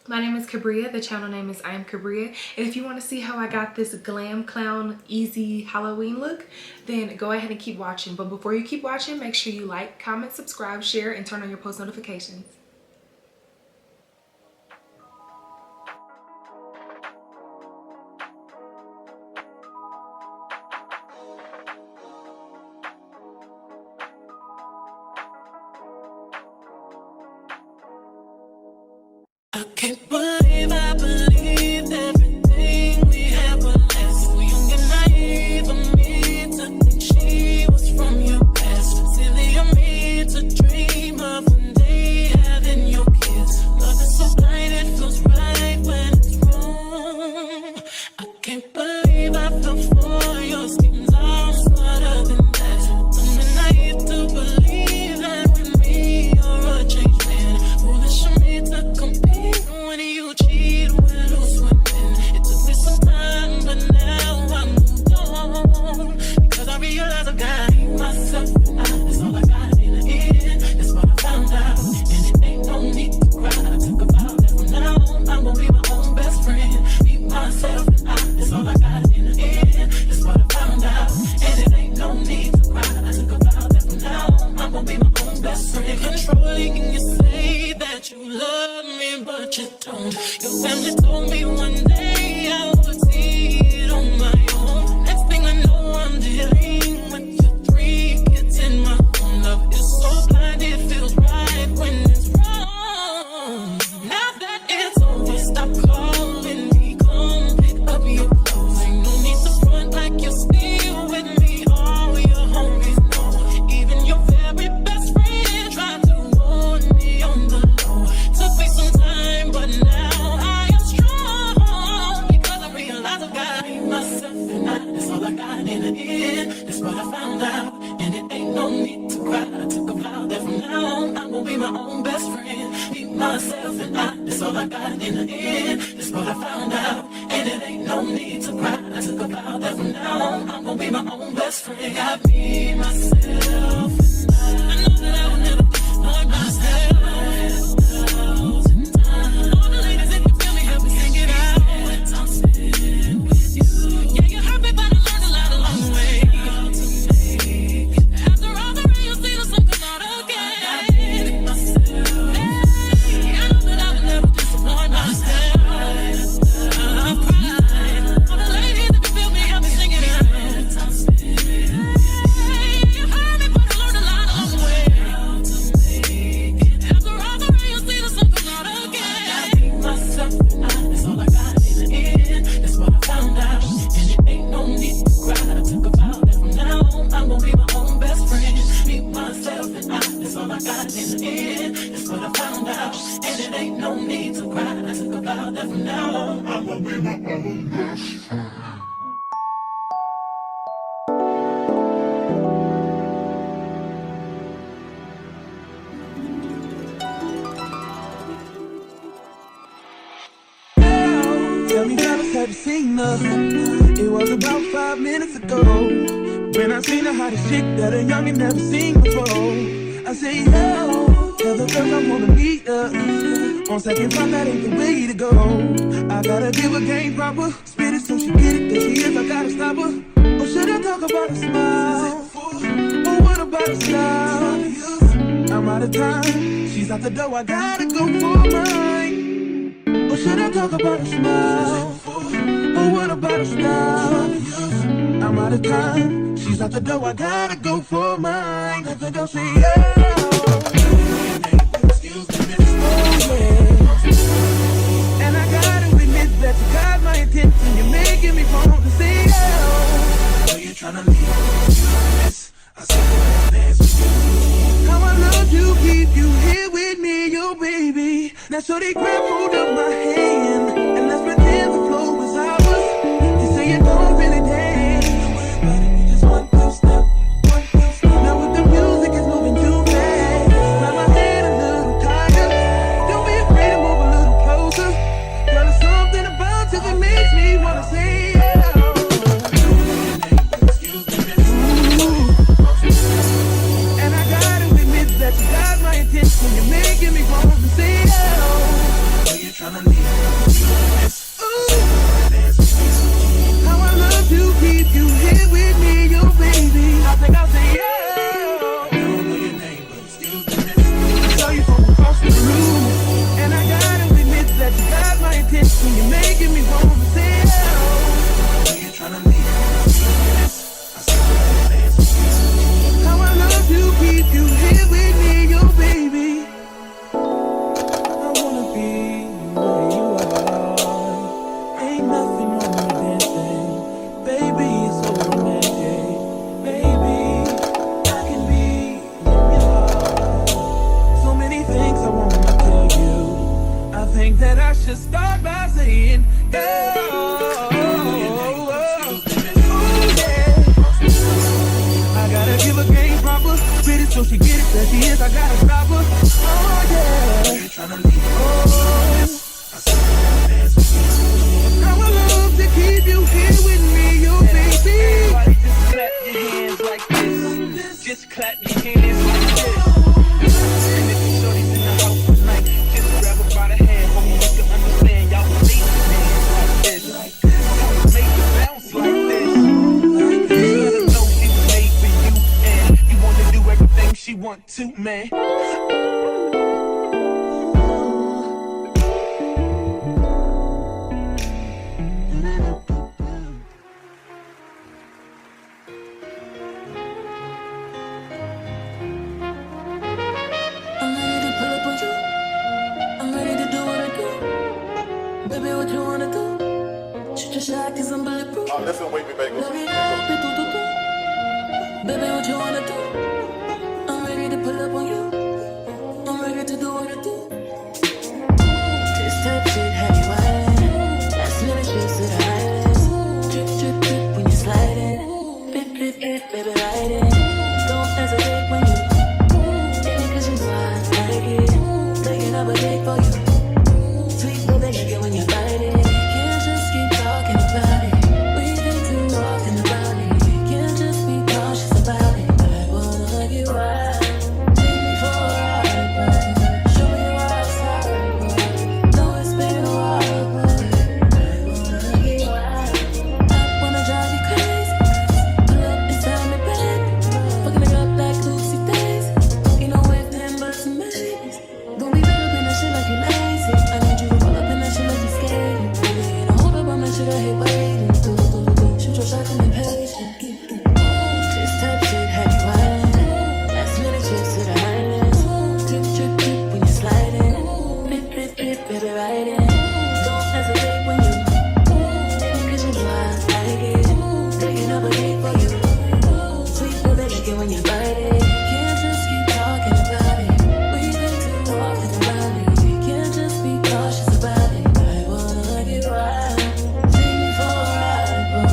My name is Cabria. The channel name is I Am Cabria. And if you want to see how I got this glam clown easy Halloween look, then go ahead and keep watching. But before you keep watching, make sure you like, comment, subscribe, share, and turn on your post notifications. I can't believe I believed everything we had was less. So young and naive of me to think she was from your past. Silly of me to dream of one day having your kids. Love is so blind, it feels right when it's wrong. I can't believe I fell for your schemes. I'm smarter than that. Young and naive to believe that with me you're a changed man. Foolish of me to compete. When you cheat, when you swimming. It took me some time, but now I moved on. Because I realized I got myself and that's all I got in the end. That's what I found out. And it ain't no need to cry. I took a vow that from now on I'm gonna be my own best friend. Be myself and that's all I got in the end. That's what I found out. And it ain't no need to cry. I took a vow that from now on I'm gonna be my own best friend. Controlling and you say that you love me, but you don't. Your family told me one day I would see it on my own. Next thing I know, I'm dealing with your 3 kids in my own. Love is so blind, it feels right when it's wrong. Now that it's over, stop calling me. Come pick up your clothes. Ain't no need to front like you're still with me. All your homies know. Even your very best friend tried to warn me on the low. Took me some time, but now I am strong. Because I realize I've got myself and that's all I got in the end. That's what I found out. And it ain't no need to cry. I took a vow that from now on I'm gonna be my own best friend. Be myself and that's all I got in the end. That's what I found out. And it ain't no need to cry. I took a vow that from now on I'm gonna be my own best friend. Got me, myself, and I know that I will never disappoint myself. All the ladies, if you feel me, help me sing it out. I'm sitting with you. Yeah, you hurt me, but I learned a lot along the way. After all the rain, you'll see the sun come out again. Hey, I know that I will never disappoint myself. I've cried. All the ladies, if you feel me, help me sing it out. I'm sitting with you. You hurt me, but I learned a lot along the way. After all the rain, you'll see the sun come out again. Myself and that's all I got in the end. That's what I found out. And it ain't no need to cry. I took a vow that from now on I'm gonna be my own best friend. Be myself and that's all I got in the end. That's what I found out. And it ain't no need to cry. I took a vow that from now on I'm gonna be my own best friend. Tell me how have you seen her? It was about 5 minutes ago when I seen her hottest chick that a youngin' never seen before. I say, yo, tell the girls I wanna meet her. On second thought, that ain't the way to go. I gotta give her game proper, spit it so she get it. There she is, I gotta stop her. Or should I talk about a smile? Or what about a style? I'm out of time, she's out the door, I gotta go for mine. Or should I talk about a smile? Or what about a style? I'm out of time, she's out the door, I gotta go for mine. Let the girl say, excuse me, miss. Oh, yeah. And I gotta admit that you got my attention. You're making me want to say, oh. So you're trying to leave this. I said, dance with you. How I love to keep you here with me, yo, baby. Now, so they grab hold of my hand, and let's pretend the flow was ours. You say you don't really dance. You just one, two step. Now, with the music is moving too fast. Grab my hand a little tighter. Don't be afraid to move a little closer. Girl, there's something about you that makes me wanna say, excuse me, miss. And I gotta admit that you got my attention. You're making me want to say, How I love to keep you here with me, your baby. I think I'll say yeah. I don't know your name, but excuse me, miss. I saw you from across the room, and I gotta admit that you got my attention. You're making me want to say yeah. I know you're trying to leave. How I love to keep you here with me, your baby. I wanna be where you are. Ain't nothing wrong with dancing, baby. It's so romantic, baby. I can be in your heart. So many things I wanna tell you. I think that I should start by saying, yeah. I gotta give a game proper, spit it so she get it, there she is, I gotta stop her. Oh yeah. You tryna leave? Oh, I saw you dance with you. How I love to keep you here with me, your baby. Everybody just clap your hands like this. Just clap your hands like this. And if the shorty's in the house tonight, just grab her by the hand, homie, you can understand. Y'all will leave your hands like this. Y'all make it bounce like this. She want to, man. Listen, wait me back. Baby, what you wanna do? I'm ready to pull up on you. I'm ready to do what I do. This type shit have you wildin'. Last minute shit to the highlights. Drip, drip, drip when you sliding. Flip, flip, flip, baby, ride it. Don't hesitate when you hit me 'cause you know I like it. Taking up a dick for you. Sweet baby, like it when you bite it. Can't just keep talking about it. We've been too often about it. Can't just be cautious about it. I wanna get wild. Take me for a ride, boy. Show me your outside, boy. Know it's been a while, boy. I wanna get wild. I wanna drive you crazy. Pull up inside me, baby. Fucking it up like Lucy Daisy. Ain't no way then but some babies. Don't be wrapped up in that shit like you lazy. I need you to roll up in that shit like you scared. Don't hold up on that shit, I hate waiting. Shoot your shot and be patient. This type shit have you wildin'. Last minute trips to the highlands. Drip, drip, drip when you sliding. Flip, flip, flip, baby, ride it. Don't hesitate when you hit me 'cause you know I like it. Taking up a date for you. Sweet baby, like it when you bite it. Can't just keep talking about it. We've been too often about it. Can't just be cautious about it. I wanna get wild. Take me for a ride, boy.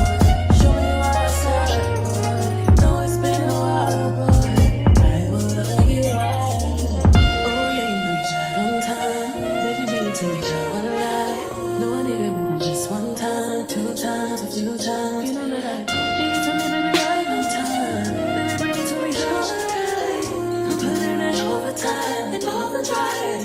Show me your outside, boy. Know it's been a while, boy. I wanna get wild. Oh yeah, you know you tried on time. Baby, bring it to me, try one lie. No, I need it more than just one time, 2 times, a few times. You know that I need to me, baby, right on time. Baby, bring it to me, try one lie. I'm putting it overtime and overdrive.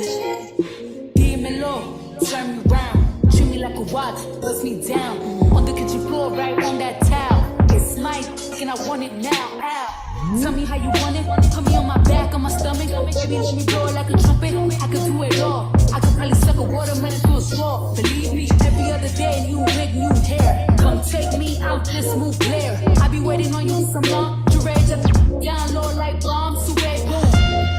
Give me low, turn me round, treat me like a watch, bust me down. On the kitchen floor, right on that towel. It's my and I want it now. Ow. Tell me how you want it. Put me on my back, on my stomach. Baby, let me blow it like a trumpet. I could do it all. I could probably suck a watermelon through a straw. Believe me, every other day, new wig, new hair. Come take me out this smooth glare. I be waiting on you some long. Jure just down low like bombs. Sube, boom.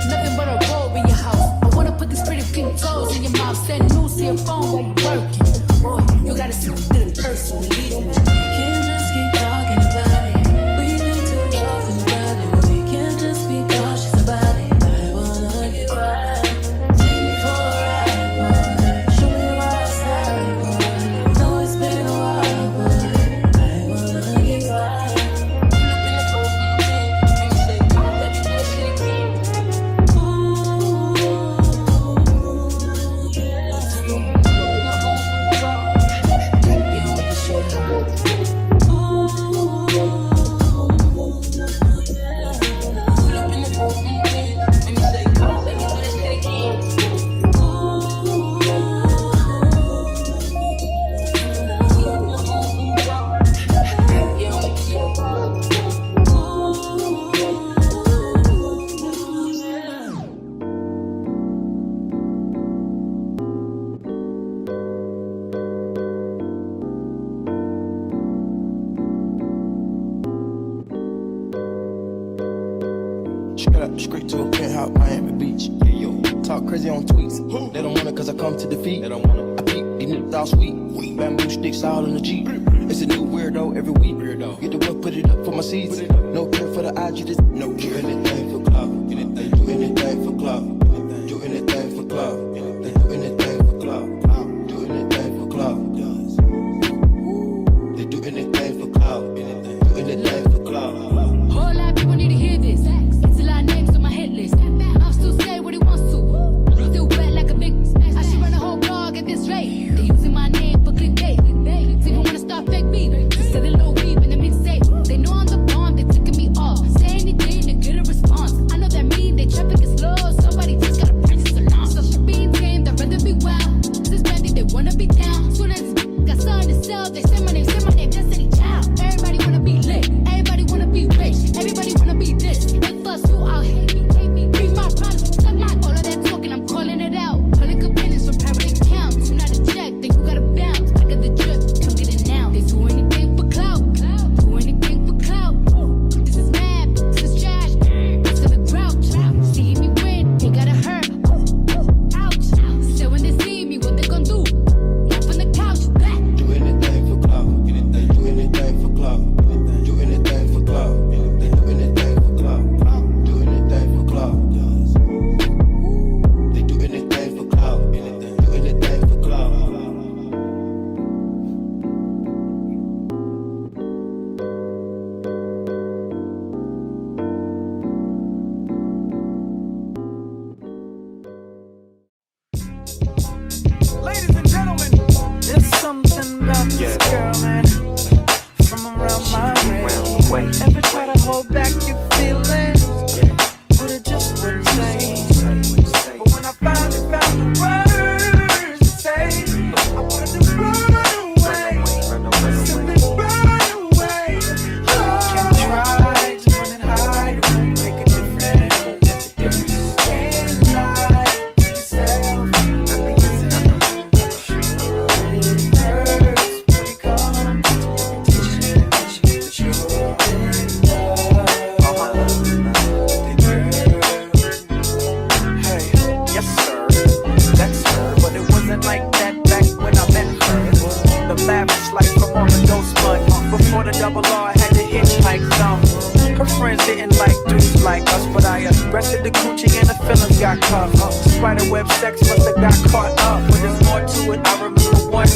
Nothing but a robe in your house. I wanna put these pretty pink toes in your mouth. Send news to your phone while you working. Boy, you gotta see the person. Believe me. Can't just keep talking about it. We've been too often about it. We can't just be cautious about it. I wanna get wild. Take me for a ride, boy. Show me your outside, boy. Know it's been a while, boy. I wanna get wild. Pull up in the Straight to a penthouse, Miami Beach. Yeah, yo. Talk crazy on tweets. They don't want it cause I come to defeat. They don't want it. I peep, these niggas all sweet. Bamboo sticks all in the Jeep. It's a new weirdo every week. Get the work, put it up for my seeds. No care for the IG, just no care. Do anything for club. They do anything for club. Do anything for club. They do anything for club. Do anything for club. They do anything for club. Do anything for club. Whole lot of people need to hear this. It's a lot of names on my hit list. I'll still say what he wants to. Still wet like a big. I should run a whole blog at this rate. They using my name for clickbait. They don't wanna start fake beef. Just sell a little weave in the mixtape. They know I'm the bomb. They ticking me off. Say anything to get a response. I know that mean they traffic is low. Somebody just gotta practice along. So for being tame, they'd rather be wild. This is brandy, they wanna be down. Soon as got something to sell, they say my name, Destiny Child. Everybody wanna be lit. Everybody wanna be rich. Everybody wanna be this. They fuss who out hate me. Read my products, suck my all of that talking. I'm calling it out. Public opinions from private accounts. You not a check, then you gotta bounce. I got the drip, come get it now. They do anything for clout. Do anything for clout. This is mad, this is trash. This is a grouch. See me win, they gotta hurt. Ouch. So when they see me, what they gon' do? Nap on the couch. Do anything for club. They do anything for club. Do anything for club. They do anything for club. Do anything for club. They do anything for club. Do anything for club. Ladies and gentlemen, there's something about this girl, man. From around my way. Ever try to hold back your feelings, but it just wouldn't say. But when I finally found the words to say, I wanted to run away. Simply run away. Can't try to run and hide. It won't make a difference. Can't lie to yourself. Before the double R, I had to hitchhike some. Her friends didn't like dudes like us, but I arrested the coochie and the feelings got cuffed. Spiderweb sex must have got caught up, but there's more to it. I remember once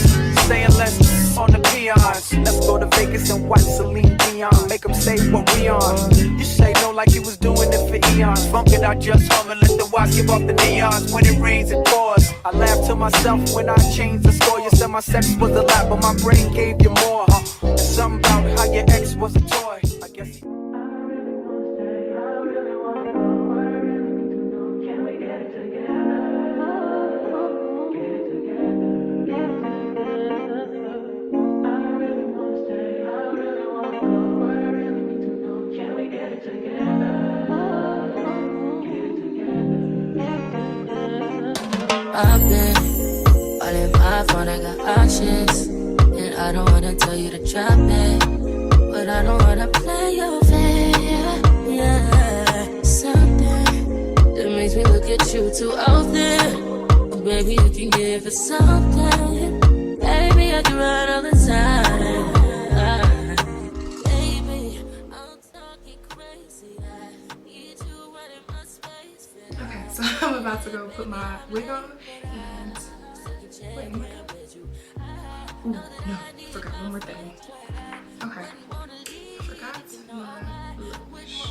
saying let's on the peons. Let's go to Vegas and watch Celine Dion. Make them say what we on. You say no like you was doing it for eons. Funk it, I just hum and let the watch give off the neons. When it rains, it pours. I laugh to myself when I changed the score. You said my sex was a lot, but my brain gave you more. And something about how your ex was a toy. I guess he I've been all in my phone, I got options. And I don't wanna tell you to drop it, but I don't wanna play your fair. Yeah, something that makes me look at you too often. Oh, baby, you can give it something. Baby, I can run all the time. Baby, I'm talking crazy. I need you right in my space. Okay, so I'm about to go put my wig on and wait, ooh, no, forgot one more thing. Okay, forgot my blush.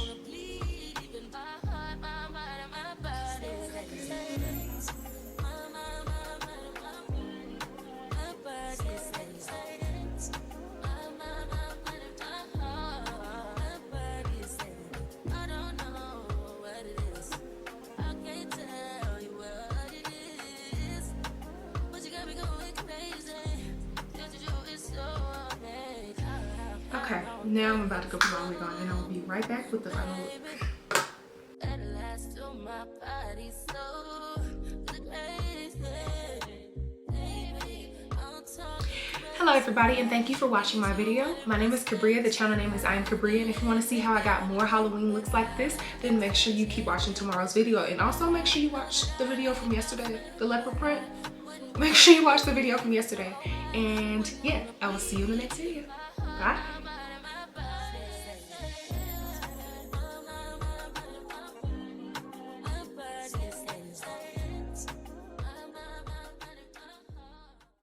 Okay, now I'm about to go put my wig on and I will be right back with the final look. Hello everybody, and thank you for watching my video. My name is Cabria, the channel name is I Am Cabria, and if you want to see how I got more Halloween looks like this, then make sure you keep watching tomorrow's video. And also make sure you watch the video from yesterday, the leopard print. Make sure you watch the video from yesterday. And yeah, I will see you in the next video. Bye.